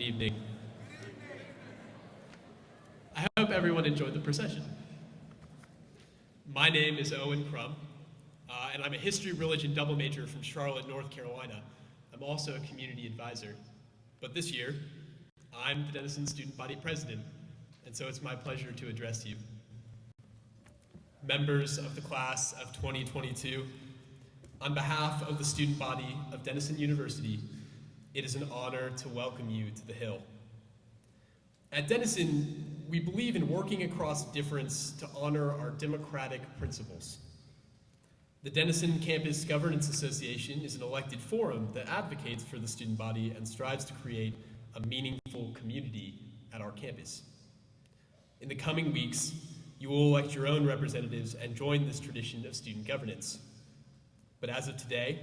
Good evening. I hope everyone enjoyed the procession. My name is Owen Crum, and I'm a history religion double major from Charlotte, North Carolina. I'm also a community advisor. But this year, I'm the Denison student body president, and so it's my pleasure to address you. Members of the class of 2022, on behalf of the student body of Denison University, it is an honor to welcome you to the Hill. At Denison, we believe in working across difference to honor our democratic principles. The Denison Campus Governance Association is an elected forum that advocates for the student body and strives to create a meaningful community at our campus. In the coming weeks, you will elect your own representatives and join this tradition of student governance. But as of today,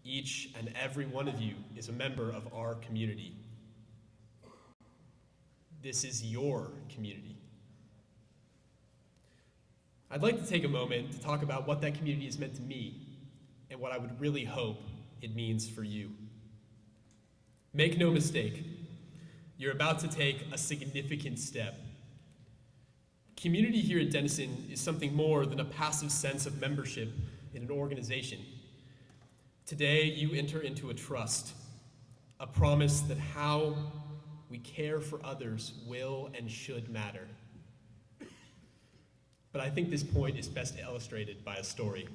each and every one of you is a member of our community. This is your community. I'd like to take a moment to talk about what that community has meant to me and what I would really hope it means for you. Make no mistake, you're about to take a significant step. Community here at Denison is something more than a passive sense of membership in an organization. Today, you enter into a trust, a promise that how we care for others will and should matter. But I think this point is best illustrated by a story.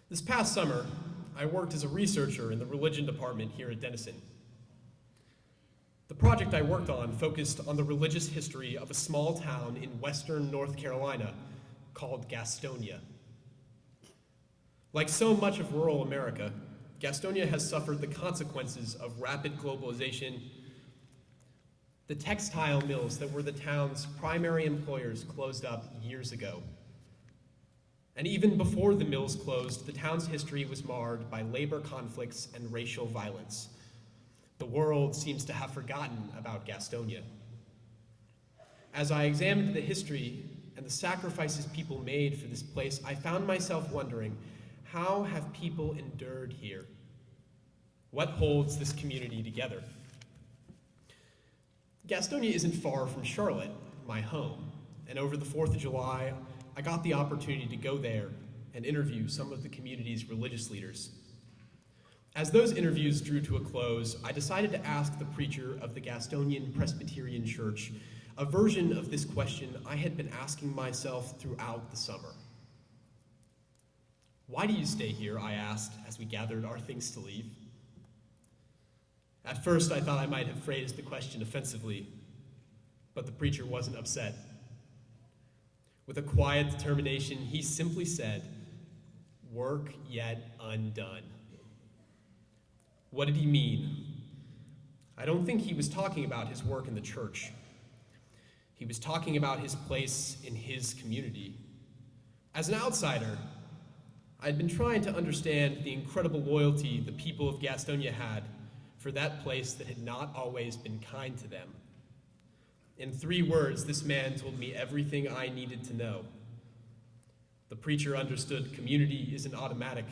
This past summer, I worked as a researcher in the religion department here at Denison. The project I worked on focused on the religious history of a small town in western North Carolina called Gastonia. Like so much of rural America, Gastonia has suffered the consequences of rapid globalization. The textile mills that were the town's primary employers closed up years ago. And even before the mills closed, the town's history was marred by labor conflicts and racial violence. The world seems to have forgotten about Gastonia. As I examined the history and the sacrifices people made for this place, I found myself wondering, how have people endured here? What holds this community together? Gastonia isn't far from Charlotte, my home, and over the 4th of July, I got the opportunity to go there and interview some of the community's religious leaders. As those interviews drew to a close, I decided to ask the preacher of the Gastonian Presbyterian Church a version of this question I had been asking myself throughout the summer. "Why do you stay here?" I asked as we gathered our things to leave. At first, I thought I might have phrased the question offensively, but the preacher wasn't upset. With a quiet determination, he simply said, "Work yet undone." What did he mean? I don't think he was talking about his work in the church. He was talking about his place in his community. As an outsider, I'd been trying to understand the incredible loyalty the people of Gastonia had for that place that had not always been kind to them. In 3 words, this man told me everything I needed to know. The preacher understood community isn't automatic.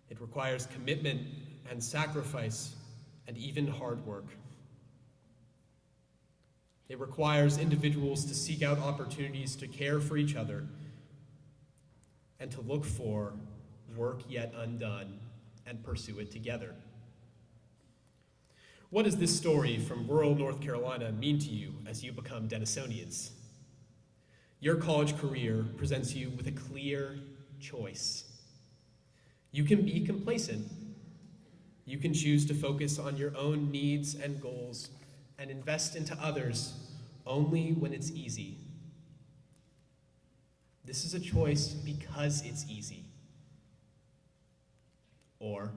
It requires commitment and sacrifice and even hard work. It requires individuals to seek out opportunities to care for each other and to look for work yet undone and pursue it together. What does this story from rural North Carolina mean to you as you become Denisonians? Your college career presents you with a clear choice. You can be complacent. You can choose to focus on your own needs and goals and invest into others only when it's easy. This is a choice because it's easy. Or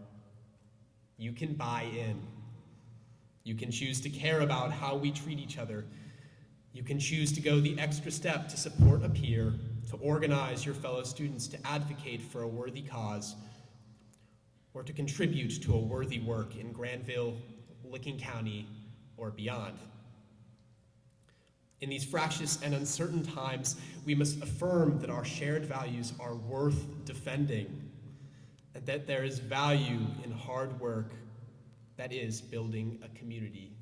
you can buy in. You can choose to care about how we treat each other. You can choose to go the extra step to support a peer, to organize your fellow students to advocate for a worthy cause, or to contribute to a worthy work in Granville, Licking County, or beyond. In these fractious and uncertain times, we must affirm that our shared values are worth defending, and that there is value in hard work, That is building a community.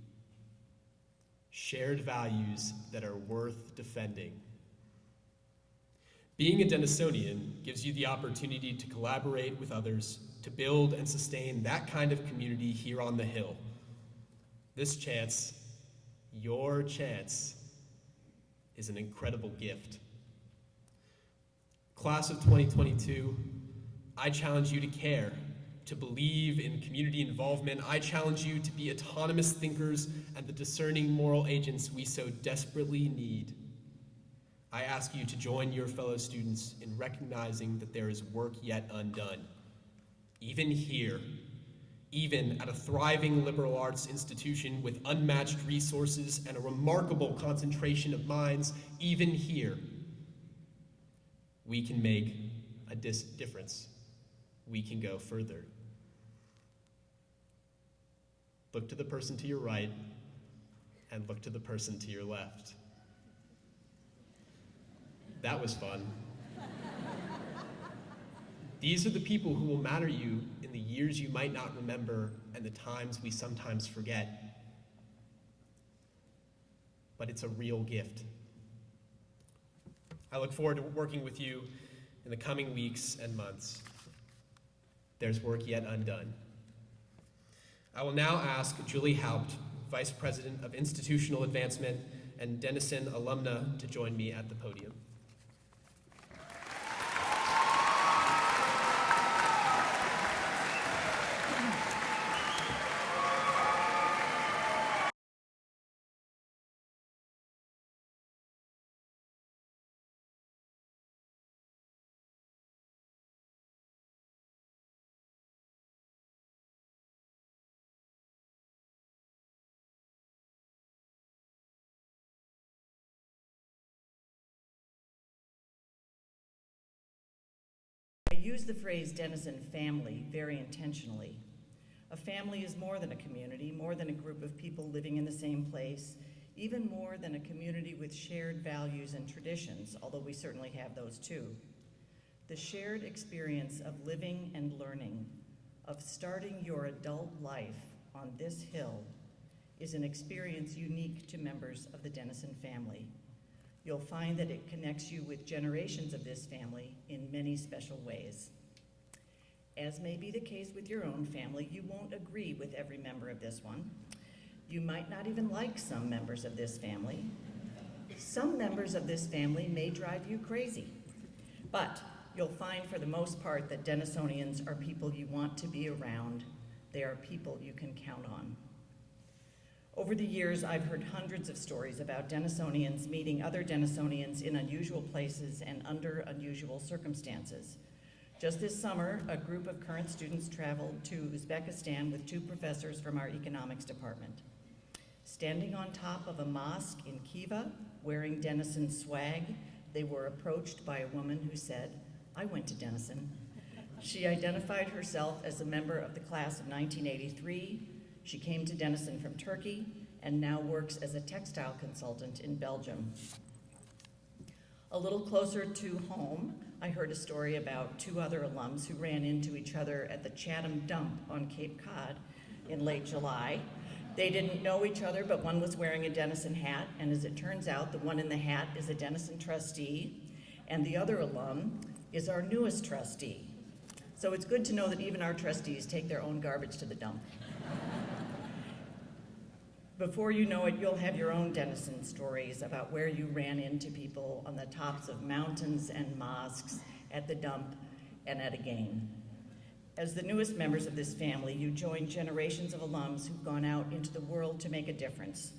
Shared values that are worth defending. Being a Denisonian gives you the opportunity to collaborate with others, to build and sustain that kind of community here on the Hill. This chance, your chance, is an incredible gift. Class of 2022, I challenge you to care, to believe in community involvement. I challenge you to be autonomous thinkers and the discerning moral agents we so desperately need. I ask you to join your fellow students in recognizing that there is work yet undone. Even here, even at a thriving liberal arts institution with unmatched resources and a remarkable concentration of minds, even here, we can make a difference. We can go further. Look to the person to your right and look to the person to your left. That was fun. These are the people who will matter you in the years you might not remember and the times we sometimes forget. But it's a real gift. I look forward to working with you in the coming weeks and months. There's work yet undone. I will now ask Julie Haupt, Vice President of Institutional Advancement and Denison alumna, to join me at the podium. I use the phrase Denison family very intentionally. A family is more than a community, more than a group of people living in the same place, even more than a community with shared values and traditions, although we certainly have those too. The shared experience of living and learning, of starting your adult life on this hill, is an experience unique to members of the Denison family. You'll find that it connects you with generations of this family in many special ways. As may be the case with your own family, you won't agree with every member of this one. You might not even like some members of this family. Some members of this family may drive you crazy, but you'll find for the most part that Denisonians are people you want to be around. They are people you can count on. Over the years, I've heard hundreds of stories about Denisonians meeting other Denisonians in unusual places and under unusual circumstances. Just this summer, a group of current students traveled to Uzbekistan with two professors from our economics department. Standing on top of a mosque in Khiva, wearing Denison swag, they were approached by a woman who said, "I went to Denison." She identified herself as a member of the class of 1983. She came to Denison from Turkey and now works as a textile consultant in Belgium. A little closer to home, I heard a story about two other alums who ran into each other at the Chatham Dump on Cape Cod in late July. They didn't know each other, but one was wearing a Denison hat, and as it turns out, the one in the hat is a Denison trustee, and the other alum is our newest trustee. So it's good to know that even our trustees take their own garbage to the dump. Before you know it, you'll have your own Denison stories about where you ran into people on the tops of mountains and mosques, at the dump, and at a game. As the newest members of this family, you join generations of alums who've gone out into the world to make a difference.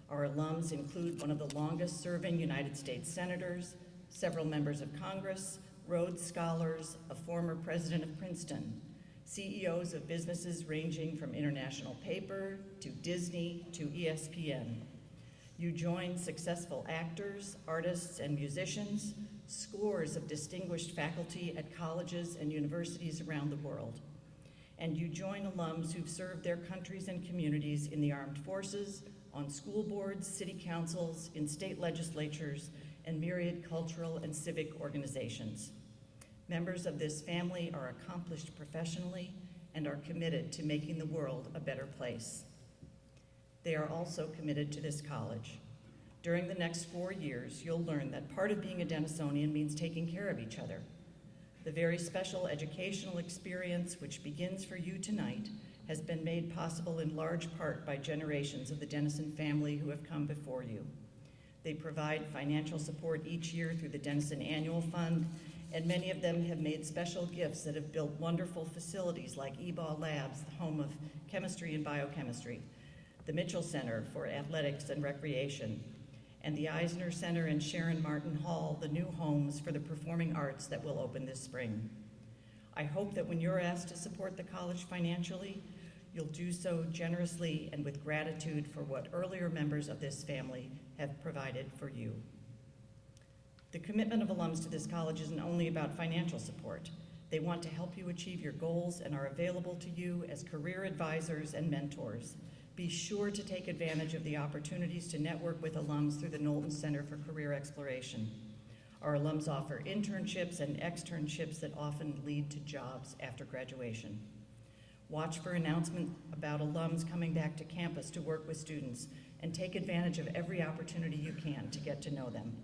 Our alums include one of the longest-serving United States senators, several members of Congress, Rhodes Scholars, a former president of Princeton, CEOs of businesses ranging from International Paper to Disney to ESPN. You join successful actors, artists, and musicians, scores of distinguished faculty at colleges and universities around the world. And you join alums who've served their countries and communities in the armed forces, on school boards, city councils, in state legislatures, and myriad cultural and civic organizations. Members of this family are accomplished professionally and are committed to making the world a better place. They are also committed to this college. During the next 4 years, you'll learn that part of being a Denisonian means taking care of each other. The very special educational experience which begins for you tonight has been made possible in large part by generations of the Denison family who have come before you. They provide financial support each year through the Denison Annual Fund, and many of them have made special gifts that have built wonderful facilities like eBall Labs, the home of chemistry and biochemistry, the Mitchell Center for Athletics and Recreation, and the Eisner Center and Sharon Martin Hall, the new homes for the performing arts that will open this spring. I hope that when you're asked to support the college financially, you'll do so generously and with gratitude for what earlier members of this family have provided for you. The commitment of alums to this college isn't only about financial support. They want to help you achieve your goals and are available to you as career advisors and mentors. Be sure to take advantage of the opportunities to network with alums through the Knowlton Center for Career Exploration. Our alums offer internships and externships that often lead to jobs after graduation. Watch for announcements about alums coming back to campus to work with students, and take advantage of every opportunity you can to get to know them.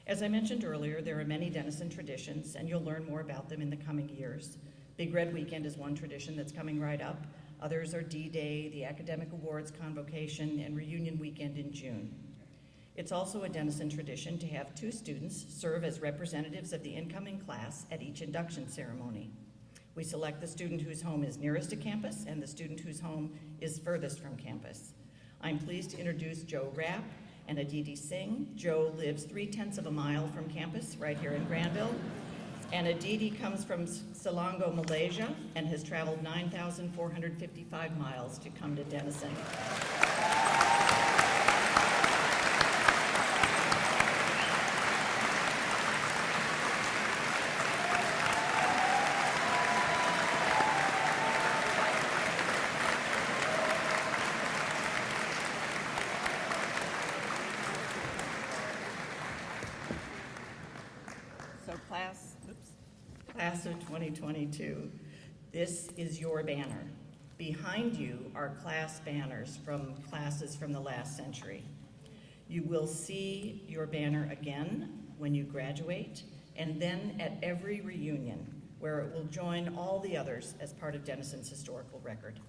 As I mentioned earlier, there are many Denison traditions, and you'll learn more about them in the coming years. Big Red Weekend is one tradition that's coming right up. Others are D-Day, the Academic Awards Convocation, and Reunion Weekend in June. It's also a Denison tradition to have 2 students serve as representatives of the incoming class at each induction ceremony. We select the student whose home is nearest to campus and the student whose home is furthest from campus. I'm pleased to introduce Joe Rapp and Aditi Singh. Joe lives 3/10 of a mile from campus right here in Granville. And Aditi comes from Selangor, Malaysia, and has traveled 9,455 miles to come to Denison. So class of 2022, this is your banner. Behind you are class banners from classes from the last century. You will see your banner again when you graduate, and then at every reunion, where it will join all the others as part of Denison's historical record.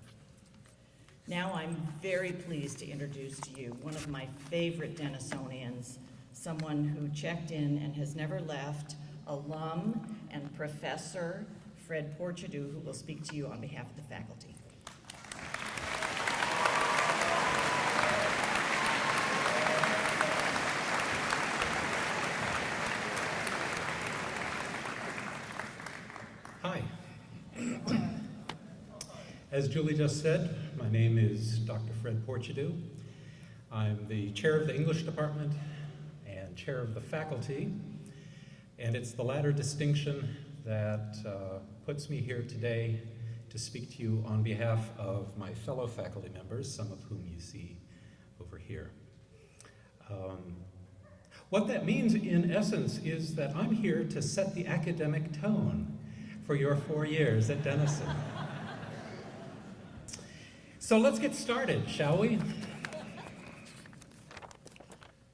Now I'm very pleased to introduce to you one of my favorite Denisonians, someone who checked in and has never left, alum and professor Fred Porchadou, who will speak to you on behalf of the faculty. Hi. As Julie just said, my name is Dr. Fred Porchadou. I'm the chair of the English department and chair of the faculty, and it's the latter distinction that puts me here today to speak to you on behalf of my fellow faculty members, some of whom you see over here. What that means, in essence, is that I'm here to set the academic tone for your 4 years at Denison. So let's get started, shall we? Let's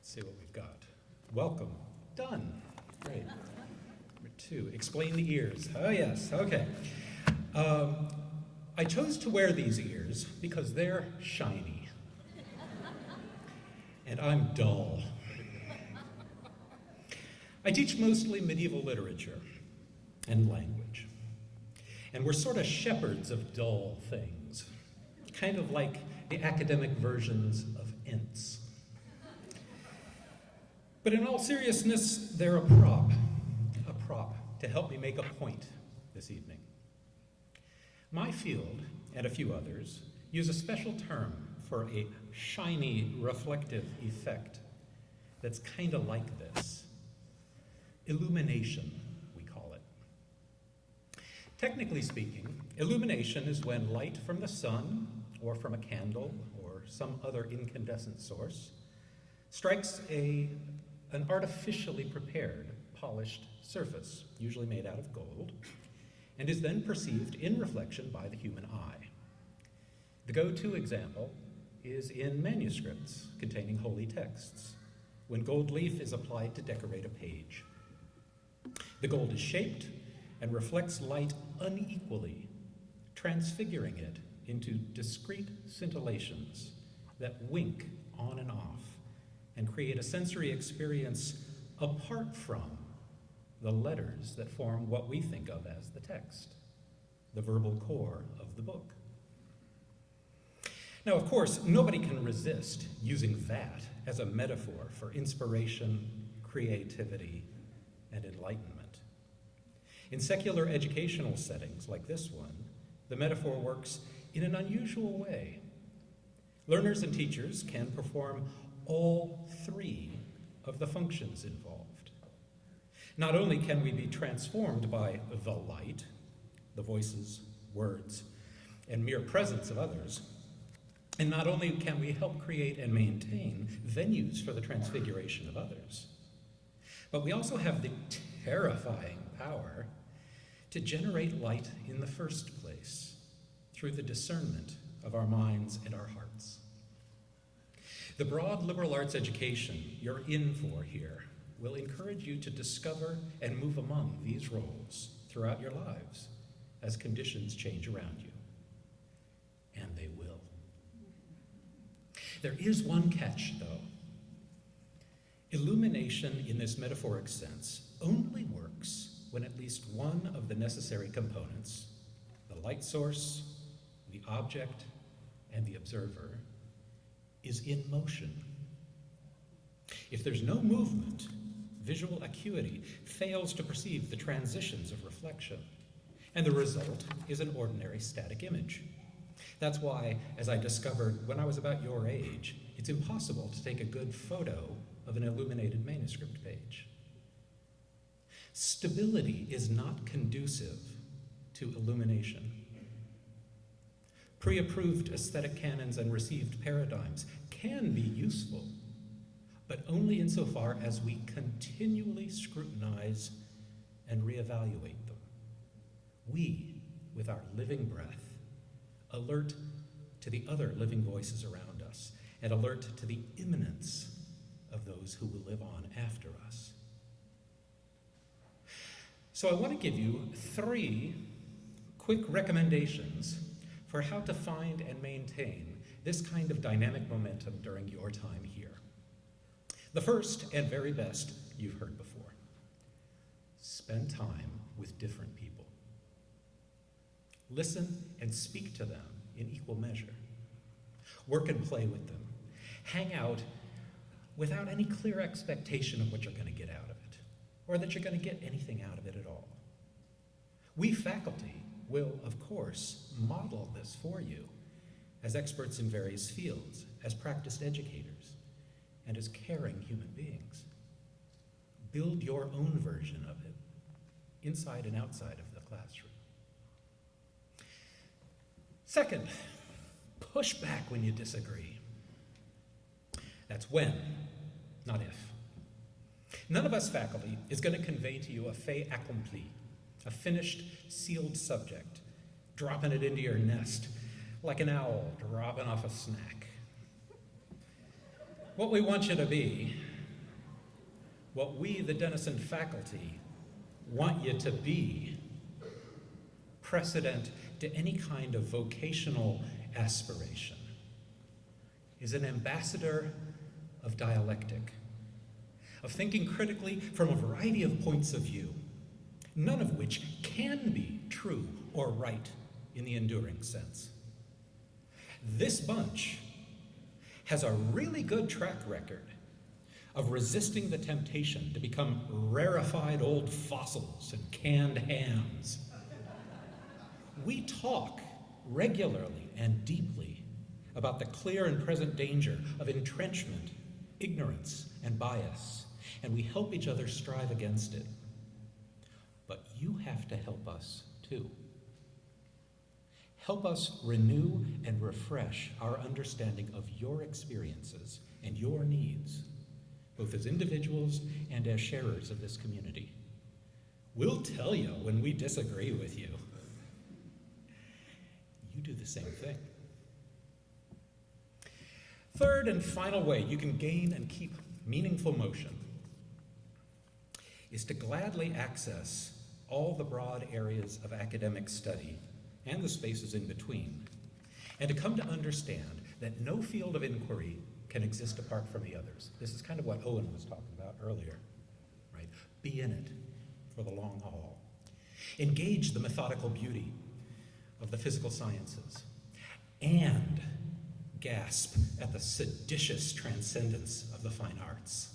see what we've got. Welcome. Done. Great. Number 2, explain the ears. Oh yes, okay. I chose to wear these ears because they're shiny. And I'm dull. I teach mostly medieval literature and language. And we're sort of shepherds of dull things, kind of like the academic versions of ints. But in all seriousness, they're a prop to help me make a point this evening. My field, and a few others, use a special term for a shiny, reflective effect that's kind of like this. Illumination, we call it. Technically speaking, illumination is when light from the sun, or from a candle, or some other incandescent source, strikes an artificially prepared, polished surface, usually made out of gold, and is then perceived in reflection by the human eye. The go-to example is in manuscripts containing holy texts, when gold leaf is applied to decorate a page. The gold is shaped and reflects light unequally, transfiguring it into discrete scintillations that wink on and off and create a sensory experience apart from the letters that form what we think of as the text, the verbal core of the book. Now, of course, nobody can resist using that as a metaphor for inspiration, creativity, and enlightenment. In secular educational settings like this one, the metaphor works in an unusual way. Learners and teachers can perform all three of the functions involved. Not only can we be transformed by the light, the voices, words, and mere presence of others, and not only can we help create and maintain venues for the transfiguration of others, but we also have the terrifying power to generate light in the first place through the discernment of our minds and our hearts. The broad liberal arts education you're in for here will encourage you to discover and move among these roles throughout your lives as conditions change around you. And they will. There is one catch, though. Illumination in this metaphoric sense only works when at least one of the necessary components, the light source, the object, and the observer, is in motion. If there's no movement, visual acuity fails to perceive the transitions of reflection, and the result is an ordinary static image. That's why, as I discovered when I was about your age, it's impossible to take a good photo of an illuminated manuscript page. Stability is not conducive to illumination. Pre-approved aesthetic canons and received paradigms can be useful, but only insofar as we continually scrutinize and reevaluate them. We, with our living breath, alert to the other living voices around us, and alert to the imminence of those who will live on after us. So I want to give you 3 quick recommendations for how to find and maintain this kind of dynamic momentum during your time here. The first and very best you've heard before. Spend time with different people. Listen and speak to them in equal measure. Work and play with them. Hang out without any clear expectation of what you're going to get out of it, or that you're going to get anything out of it at all. We faculty will, of course, model this for you as experts in various fields, as practiced educators, and as caring human beings. Build your own version of it, inside and outside of the classroom. Second, push back when you disagree. That's when, not if. None of us faculty is going to convey to you a fait accompli, a finished, sealed subject, dropping it into your nest like an owl dropping off a snack. What we want you to be, what we, the Denison faculty, want you to be, precedent to any kind of vocational aspiration, is an ambassador of dialectic, of thinking critically from a variety of points of view, none of which can be true or right in the enduring sense. This bunch has a really good track record of resisting the temptation to become rarefied old fossils and canned hams. We talk regularly and deeply about the clear and present danger of entrenchment, ignorance, and bias, and we help each other strive against it. But you have to help us too. Help us renew and refresh our understanding of your experiences and your needs, both as individuals and as sharers of this community. We'll tell you when we disagree with you. You do the same thing. Third and final way you can gain and keep meaningful motion is to gladly access all the broad areas of academic study and the spaces in between, and to come to understand that no field of inquiry can exist apart from the others. This is kind of what Owen was talking about earlier, right? Be in it for the long haul. Engage the methodical beauty of the physical sciences, and gasp at the seditious transcendence of the fine arts,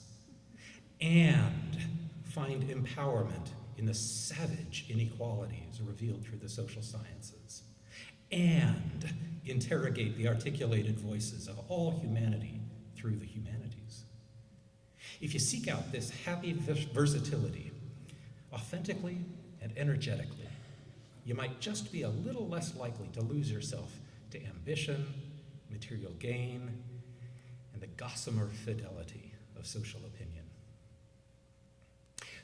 and find empowerment in the savage inequalities revealed through the social sciences, and interrogate the articulated voices of all humanity through the humanities. If you seek out this happy versatility authentically and energetically, you might just be a little less likely to lose yourself to ambition, material gain, and the gossamer fidelity of social opinion.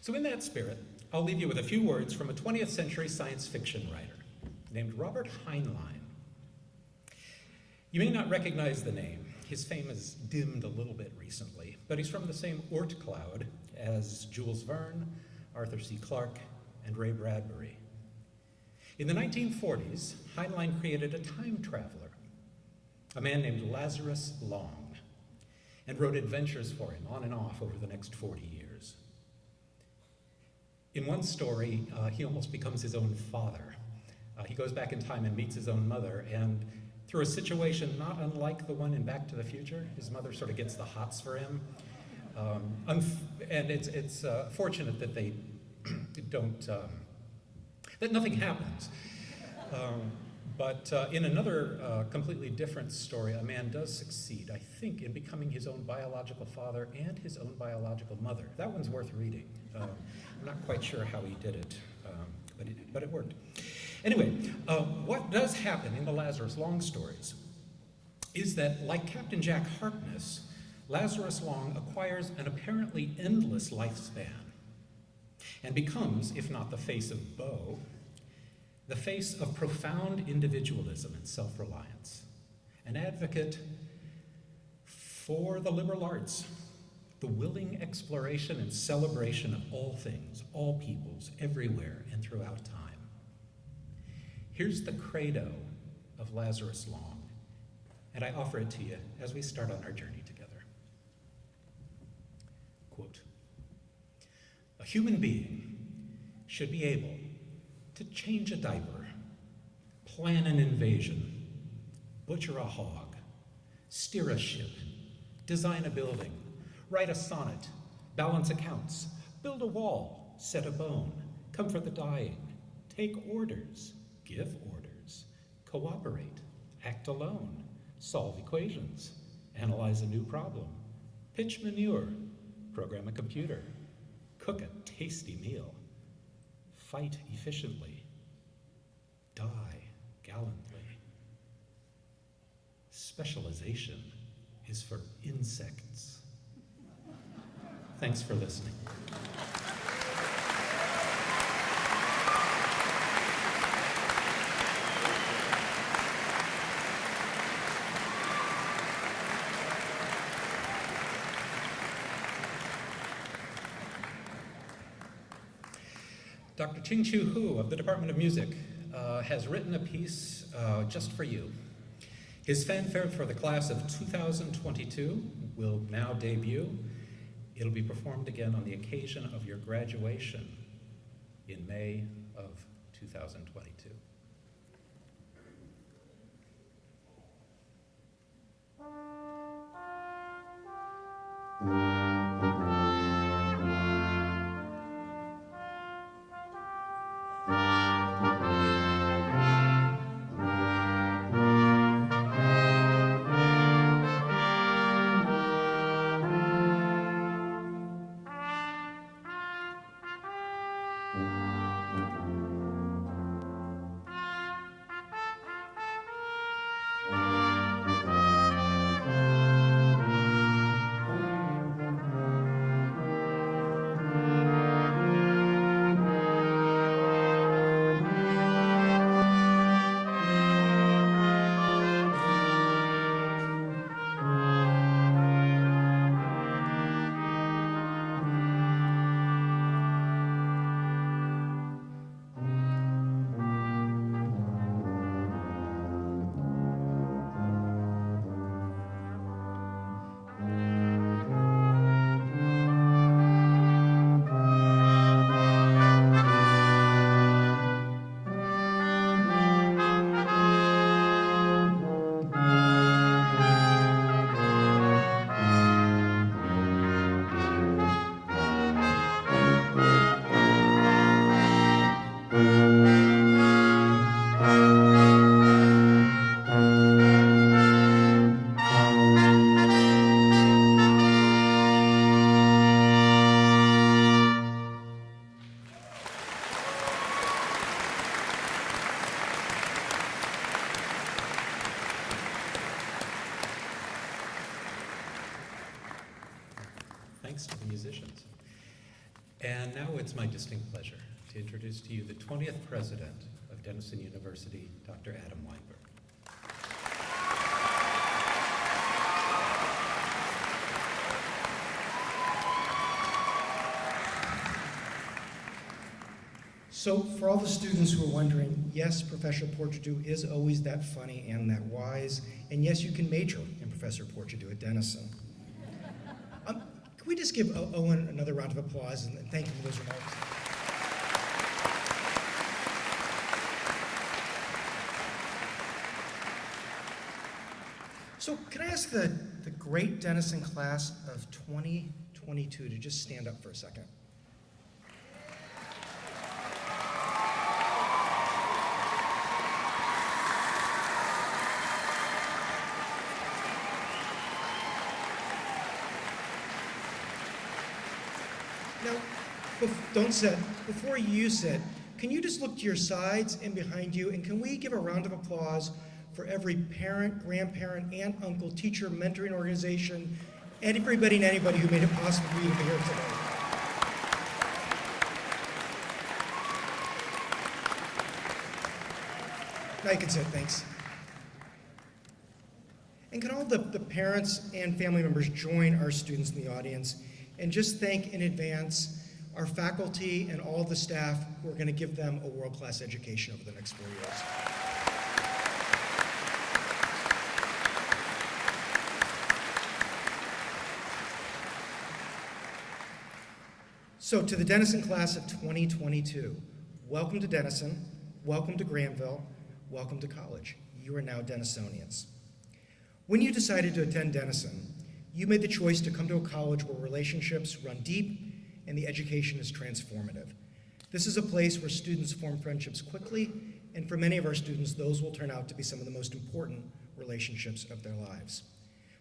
So in that spirit, I'll leave you with a few words from a 20th century science fiction writer named Robert Heinlein. You may not recognize the name. His fame has dimmed a little bit recently, but he's from the same Oort cloud as Jules Verne, Arthur C. Clarke, and Ray Bradbury. In the 1940s, Heinlein created a time traveler, a man named Lazarus Long, and wrote adventures for him on and off over the next 40 years. In one story, he almost becomes his own father. He goes back in time and meets his own mother, and through a situation not unlike the one in Back to the Future, his mother sort of gets the hots for him. And it's fortunate that they don't, that nothing happens. But in another completely different story, a man does succeed, I think, in becoming his own biological father and his own biological mother. That one's worth reading. I'm not quite sure how he did it, but it worked. Anyway, what does happen in the Lazarus Long stories is that, like Captain Jack Harkness, Lazarus Long acquires an apparently endless lifespan and becomes, if not the face of Bo, the face of profound individualism and self-reliance, an advocate for the liberal arts, the willing exploration and celebration of all things, all peoples, everywhere and throughout time. Here's the credo of Lazarus Long, and I offer it to you as we start on our journey together. Quote, "A human being should be able to change a diaper, plan an invasion, butcher a hog, steer a ship, design a building, write a sonnet, balance accounts, build a wall, set a bone, comfort the dying, take orders, give orders, cooperate, act alone, solve equations, analyze a new problem, pitch manure, program a computer, cook a tasty meal, fight efficiently, die gallantly. Specialization is for insects." Thanks for listening. Dr. Ching-Chu Hu of the Department of Music has written a piece just for you. His fanfare for the class of 2022 will now debut. It'll be performed again on the occasion of your graduation in May of 2022. And now it's my distinct pleasure to introduce to you the 20th president of Denison University, Dr. Adam Weinberg. So for all the students who are wondering, yes, Professor Porchidou is always that funny and that wise, and yes, you can major in Professor Porchidou at Denison. Can we just give Owen another round of applause and thank him for those remarks? So can I ask the great Denison class of 2022 to just stand up for a second? Now, don't sit. Before you sit, can you just look to your sides and behind you, and can we give a round of applause for every parent, grandparent, aunt, uncle, teacher, mentoring organization, and everybody and anybody who made it possible for you to be here today? Now you can sit, thanks. And can all the parents and family members join our students in the audience and just thank in advance our faculty and all the staff who are going to give them a world-class education over the next 4 years. So to the Denison class of 2022, welcome to Denison, welcome to Granville, welcome to college. You are now Denisonians. When you decided to attend Denison, you made the choice to come to a college where relationships run deep and the education is transformative. This is a place where students form friendships quickly, and for many of our students, those will turn out to be some of the most important relationships of their lives.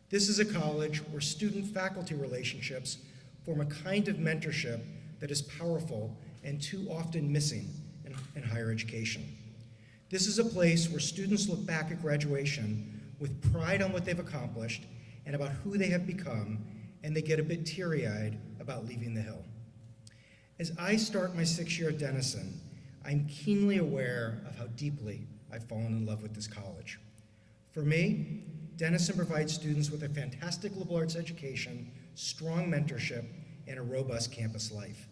This is a college where student-faculty relationships form a kind of mentorship that is powerful and too often missing in higher education. This is a place where students look back at graduation with pride on what they've accomplished and about who they have become, and they get a bit teary-eyed about leaving the Hill. As I start my 6th year at Denison, I'm keenly aware of how deeply I've fallen in love with this college. For me, Denison provides students with a fantastic liberal arts education, strong mentorship, and a robust campus life.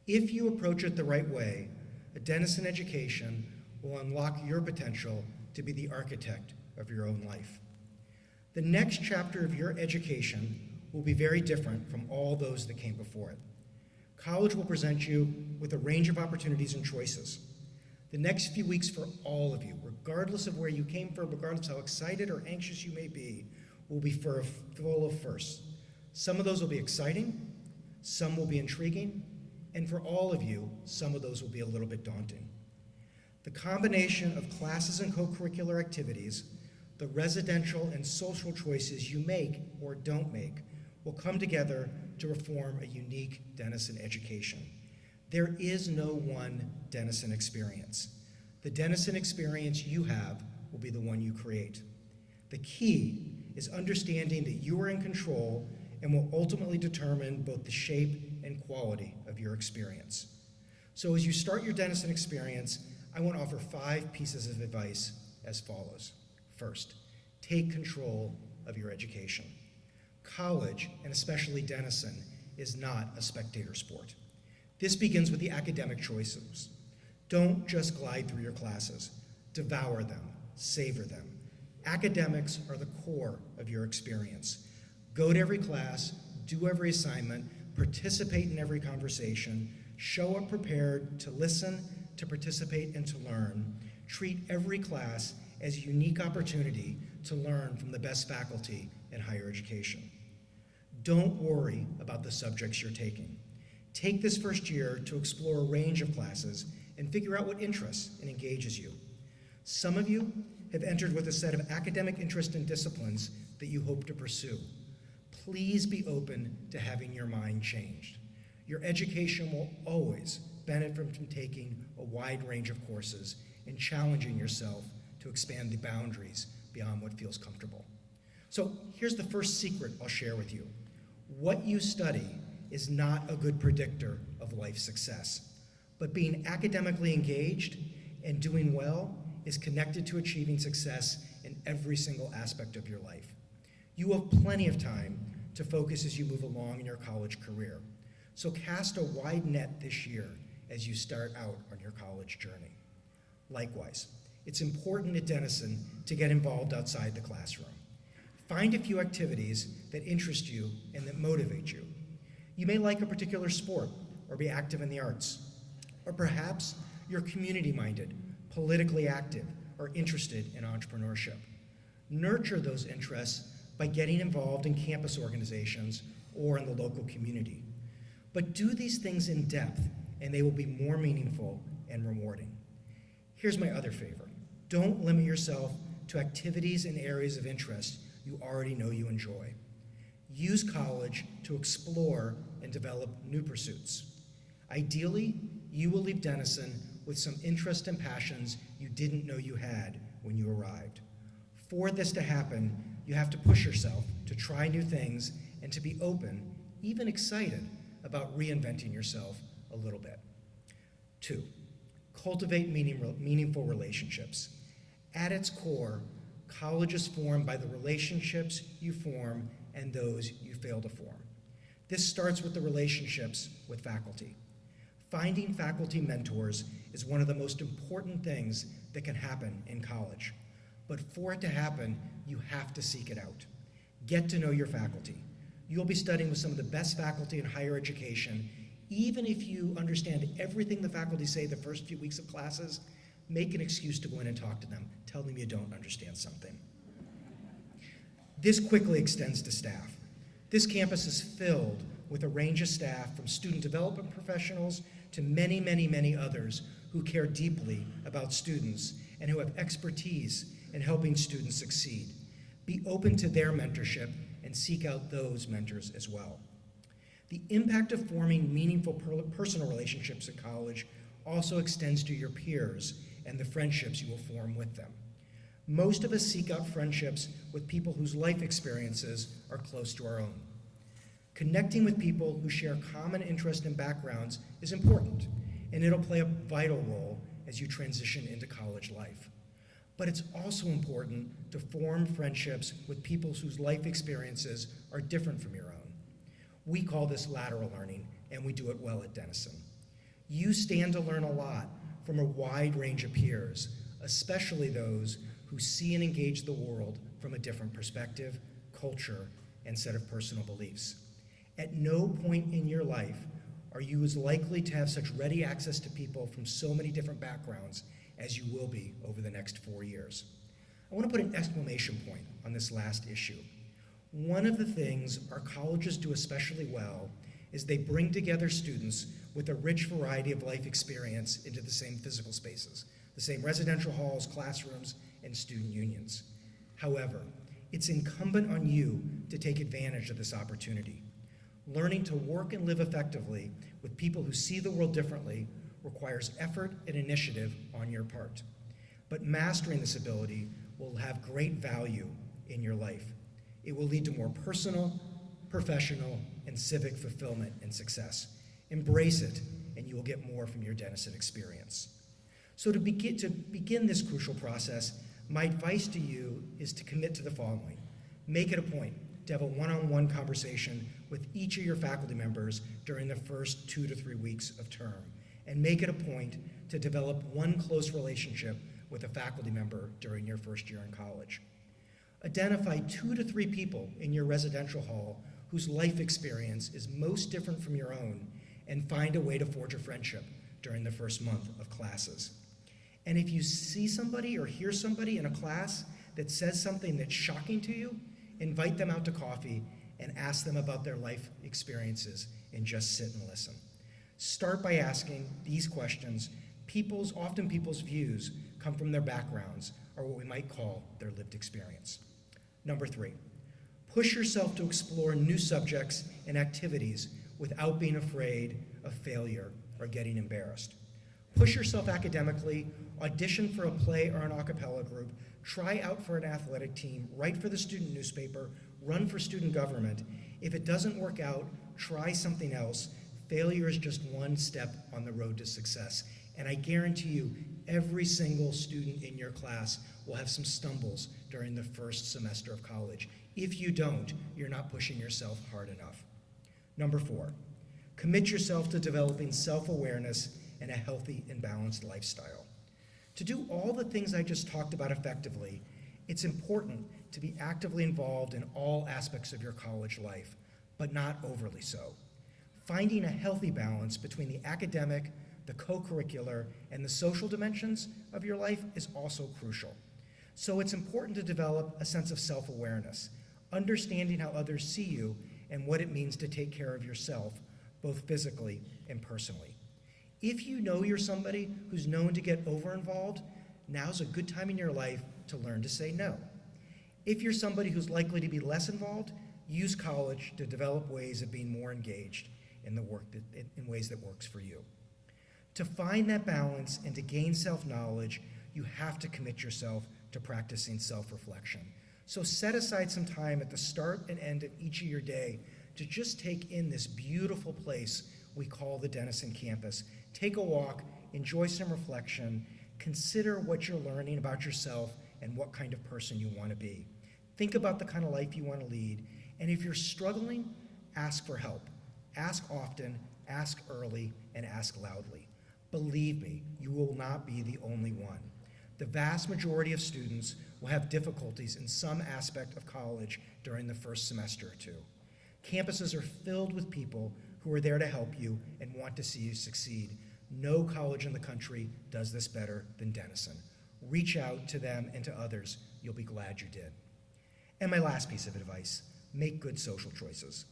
If you approach it the right way, a Denison education will unlock your potential to be the architect of your own life. The next chapter of your education will be very different from all those that came before it. College will present you with a range of opportunities and choices. The next few weeks for all of you, regardless of where you came from, regardless of how excited or anxious you may be, will be full of firsts. Some of those will be exciting, some will be intriguing, and for all of you, some of those will be a little bit daunting. The combination of classes and co-curricular activities, the residential and social choices you make or don't make, will come together to form a unique Denison education. There is no one Denison experience. The Denison experience you have will be the one you create. The key is understanding that you are in control and will ultimately determine both the shape and quality of your experience. So as you start your Denison experience, I want to offer 5 pieces of advice as follows. First, take control of your education. College, and especially Denison, is not a spectator sport. This begins with the academic choices. Don't just glide through your classes. Devour them, savor them. Academics are the core of your experience. Go to every class, do every assignment, participate in every conversation, show up prepared to listen, to participate, and to learn. Treat every class as a unique opportunity to learn from the best faculty in higher education. Don't worry about the subjects you're taking. Take this first year to explore a range of classes and figure out what interests and engages you. Some of you have entered with a set of academic interests and disciplines that you hope to pursue. Please be open to having your mind changed. Your education will always benefit from taking a wide range of courses and challenging yourself to expand the boundaries beyond what feels comfortable. So here's the first secret I'll share with you. What you study is not a good predictor of of life success. But being academically engaged and doing well is connected to achieving success in every single aspect of your life. You have plenty of time to focus as you move along in your college career. So cast a wide net this year as you start out on your college journey. Likewise, it's important at Denison to get involved outside the classroom. Find a few activities that interest you and that motivate you. You may like a particular sport or be active in the arts. Or perhaps you're community-minded, politically active, or interested in entrepreneurship. Nurture those interests by getting involved in campus organizations or in the local community. But do these things in depth, and they will be more meaningful and rewarding. Here's my other favor. Don't limit yourself to activities and areas of interest you already know you enjoy. Use college to explore and develop new pursuits. Ideally, you will leave Denison with some interest and passions you didn't know you had when you arrived. For this to happen, you have to push yourself to try new things and to be open, even excited, about reinventing yourself a little bit. 2, cultivate meaningful relationships. At its core, college is formed by the relationships you form and those you fail to form. This starts with the relationships with faculty. Finding faculty mentors is one of the most important things that can happen in college. But for it to happen, you have to seek it out. Get to know your faculty. You'll be studying with some of the best faculty in higher education. Even if you understand everything the faculty say the first few weeks of classes, make an excuse to go in and talk to them. Tell them you don't understand something. This quickly extends to staff. This campus is filled with a range of staff, from student development professionals to many, many, many others who care deeply about students and who have expertise in helping students succeed. Be open to their mentorship and seek out those mentors as well. The impact of forming meaningful personal relationships at college also extends to your peers and the friendships you will form with them. Most of us seek out friendships with people whose life experiences are close to our own. Connecting with people who share common interests and backgrounds is important, and it'll play a vital role as you transition into college life. But it's also important to form friendships with people whose life experiences are different from your own. We call this lateral learning, and we do it well at Denison. You stand to learn a lot from a wide range of peers, especially those who see and engage the world from a different perspective, culture, and set of personal beliefs. At no point in your life are you as likely to have such ready access to people from so many different backgrounds as you will be over the next 4 years. I want to put an exclamation point on this last issue. One of the things our colleges do especially well is they bring together students with a rich variety of life experience into the same physical spaces, the same residential halls, classrooms, and student unions. However, it's incumbent on you to take advantage of this opportunity. Learning to work and live effectively with people who see the world differently requires effort and initiative on your part. But mastering this ability will have great value in your life. It will lead to more personal, professional, and civic fulfillment and success. Embrace it, and you will get more from your Denison experience. So to begin this crucial process, my advice to you is to commit to the following. Make it a point to have a one-on-one conversation with each of your faculty members during the first 2 to 3 weeks of term, and make it a point to develop one close relationship with a faculty member during your first year in college. Identify 2 to 3 people in your residential hall whose life experience is most different from your own, and find a way to forge a friendship during the first month of classes. And if you see somebody or hear somebody in a class that says something that's shocking to you, invite them out to coffee and ask them about their life experiences and just sit and listen. Start by asking these questions. Often people's views come from their backgrounds, or what we might call their lived experience. Number 3, push yourself to explore new subjects and activities without being afraid of failure or getting embarrassed. Push yourself academically, audition for a play or an a cappella group, try out for an athletic team, write for the student newspaper, run for student government. If it doesn't work out, try something else. Failure is just one step on the road to success. And I guarantee you, every single student in your class will have some stumbles during the first semester of college. If you don't, you're not pushing yourself hard enough. Number 4, commit yourself to developing self-awareness and a healthy and balanced lifestyle. To do all the things I just talked about effectively, it's important to be actively involved in all aspects of your college life, but not overly so. Finding a healthy balance between the academic, the co-curricular, and the social dimensions of your life is also crucial. So it's important to develop a sense of self-awareness, understanding how others see you and what it means to take care of yourself, both physically and personally. If you know you're somebody who's known to get over-involved, now's a good time in your life to learn to say no. If you're somebody who's likely to be less involved, use college to develop ways of being more engaged in ways that works for you. To find that balance and to gain self-knowledge, you have to commit yourself to practicing self-reflection. So set aside some time at the start and end of each of your day to just take in this beautiful place we call the Denison campus. Take a walk, enjoy some reflection, consider what you're learning about yourself and what kind of person you want to be. Think about the kind of life you want to lead, and if you're struggling, ask for help. Ask often, ask early, and ask loudly. Believe me, you will not be the only one. The vast majority of students will have difficulties in some aspect of college during the first semester or two. Campuses are filled with people who are there to help you and want to see you succeed. No college in the country does this better than Denison. Reach out to them and to others. You'll be glad you did. And my last piece of advice, make good social choices.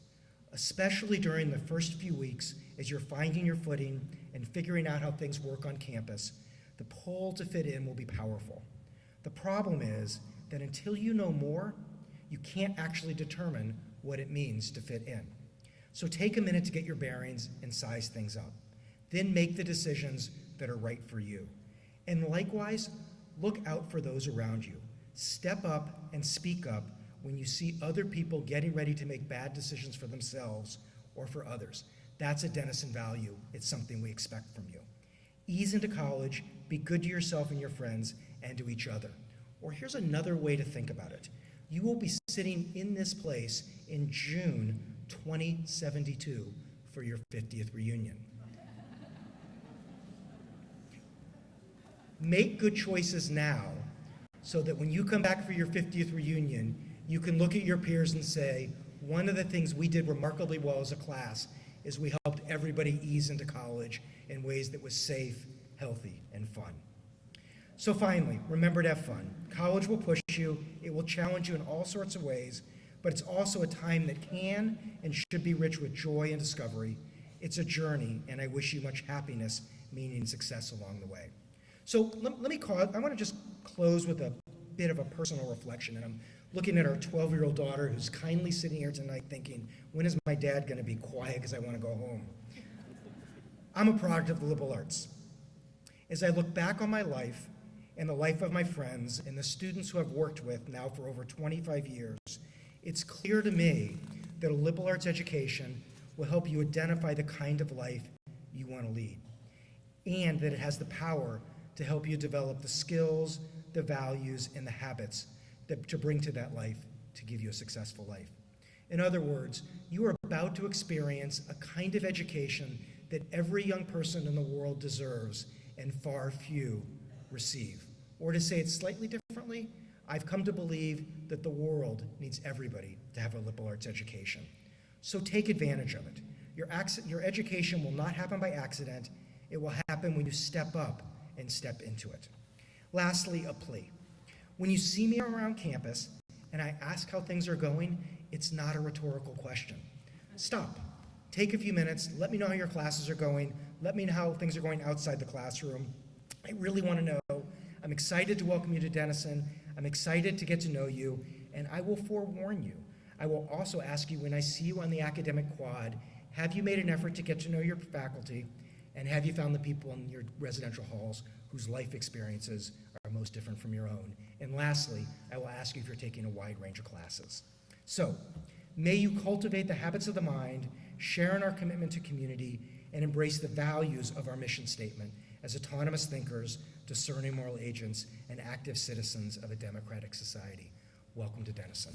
Especially during the first few weeks as you're finding your footing and figuring out how things work on campus, the pull to fit in will be powerful. The problem is that until you know more, you can't actually determine what it means to fit in. So take a minute to get your bearings and size things up. Then make the decisions that are right for you. And likewise, look out for those around you. Step up and speak up when you see other people getting ready to make bad decisions for themselves or for others. That's a Denison value. It's something we expect from you. Ease into college, be good to yourself and your friends, and to each other. Or here's another way to think about it. You will be sitting in this place in June 2072 for your 50th reunion. Make good choices now so that when you come back for your 50th reunion, you can look at your peers and say, one of the things we did remarkably well as a class is we helped everybody ease into college in ways that was safe, healthy, and fun. So finally, remember to have fun. College will push you, it will challenge you in all sorts of ways, but it's also a time that can and should be rich with joy and discovery. It's a journey, and I wish you much happiness, meaning and success along the way. So I want to just close with a bit of a personal reflection, and I'm looking at our 12-year-old daughter who's kindly sitting here tonight thinking, when is my dad going to be quiet because I want to go home? I'm a product of the liberal arts. As I look back on my life and the life of my friends and the students who I've worked with now for over 25 years, it's clear to me that a liberal arts education will help you identify the kind of life you want to lead, and that it has the power to help you develop the skills, the values, and the habits to bring to that life to give you a successful life. In other words, you are about to experience a kind of education that every young person in the world deserves and far few receive. Or to say it slightly differently, I've come to believe that the world needs everybody to have a liberal arts education. So take advantage of it. Your education will not happen by accident. It will happen when you step up and step into it. Lastly, a plea. When you see me around campus and I ask how things are going, it's not a rhetorical question. Stop. Take a few minutes. Let me know how your classes are going. Let me know how things are going outside the classroom. I really want to know. I'm excited to welcome you to Denison. I'm excited to get to know you, and I will forewarn you. I will also ask you when I see you on the academic quad, have you made an effort to get to know your faculty, and have you found the people in your residential halls whose life experiences are most different from your own? And lastly, I will ask you if you're taking a wide range of classes. So, may you cultivate the habits of the mind share in our commitment to community, and embrace the values of our mission statement as autonomous thinkers, discerning moral agents, and active citizens of a democratic society. Welcome to Denison.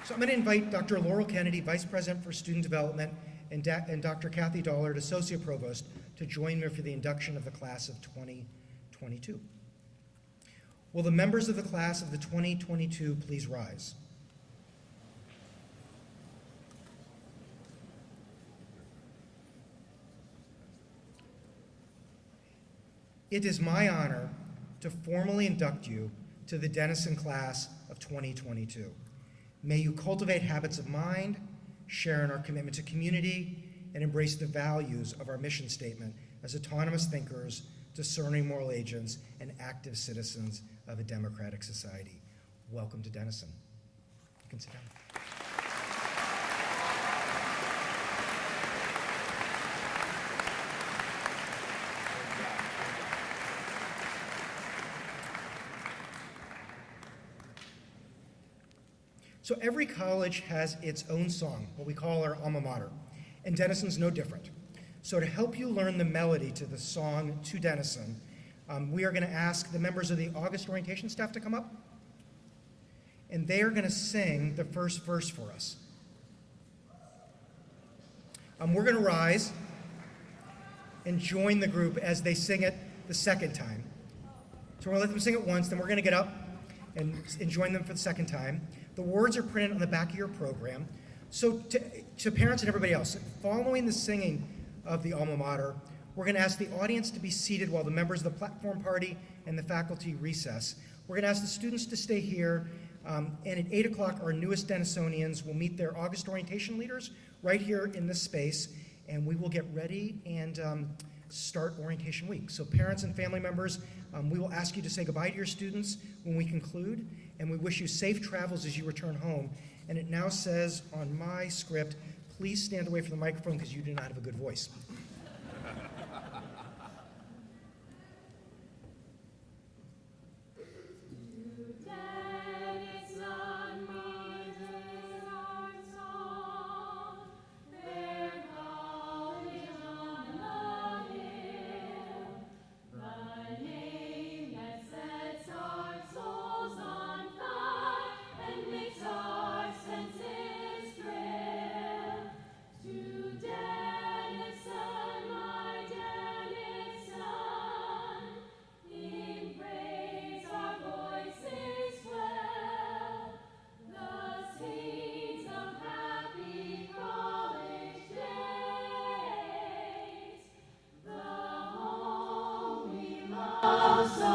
So I'm going to invite Dr. Laurel Kennedy, Vice President for Student Development, and Dr. Kathy Dollard, Associate Provost, to join me for the induction of the class of 2022. Will the members of the class of the 2022 please rise? It is my honor to formally induct you to the Denison class of 2022. May you cultivate habits of mind, share in our commitment to community, and embrace the values of our mission statement as autonomous thinkers, discerning moral agents, and active citizens of a democratic society. Welcome to Denison. You can sit down. So every college has its own song, what we call our alma mater, and Denison's no different. So to help you learn the melody to the song To Denison, we are going to ask the members of the August orientation staff to come up, and they are going to sing the first verse for us. We're going to rise and join the group as they sing it the second time. So we're going to let them sing it once, then we're going to get up and join them for the second time. The words are printed on the back of your program. So to parents and everybody else, following the singing of the alma mater, we're going to ask the audience to be seated while the members of the platform party and the faculty recess. We're going to ask the students to stay here, and at 8 o'clock, our newest Denisonians will meet their August orientation leaders right here in this space, and we will get ready and start orientation week. So parents and family members, we will ask you to say goodbye to your students when we conclude, and we wish you safe travels as you return home. And it now says on my script, please stand away from the microphone because you do not have a good voice. So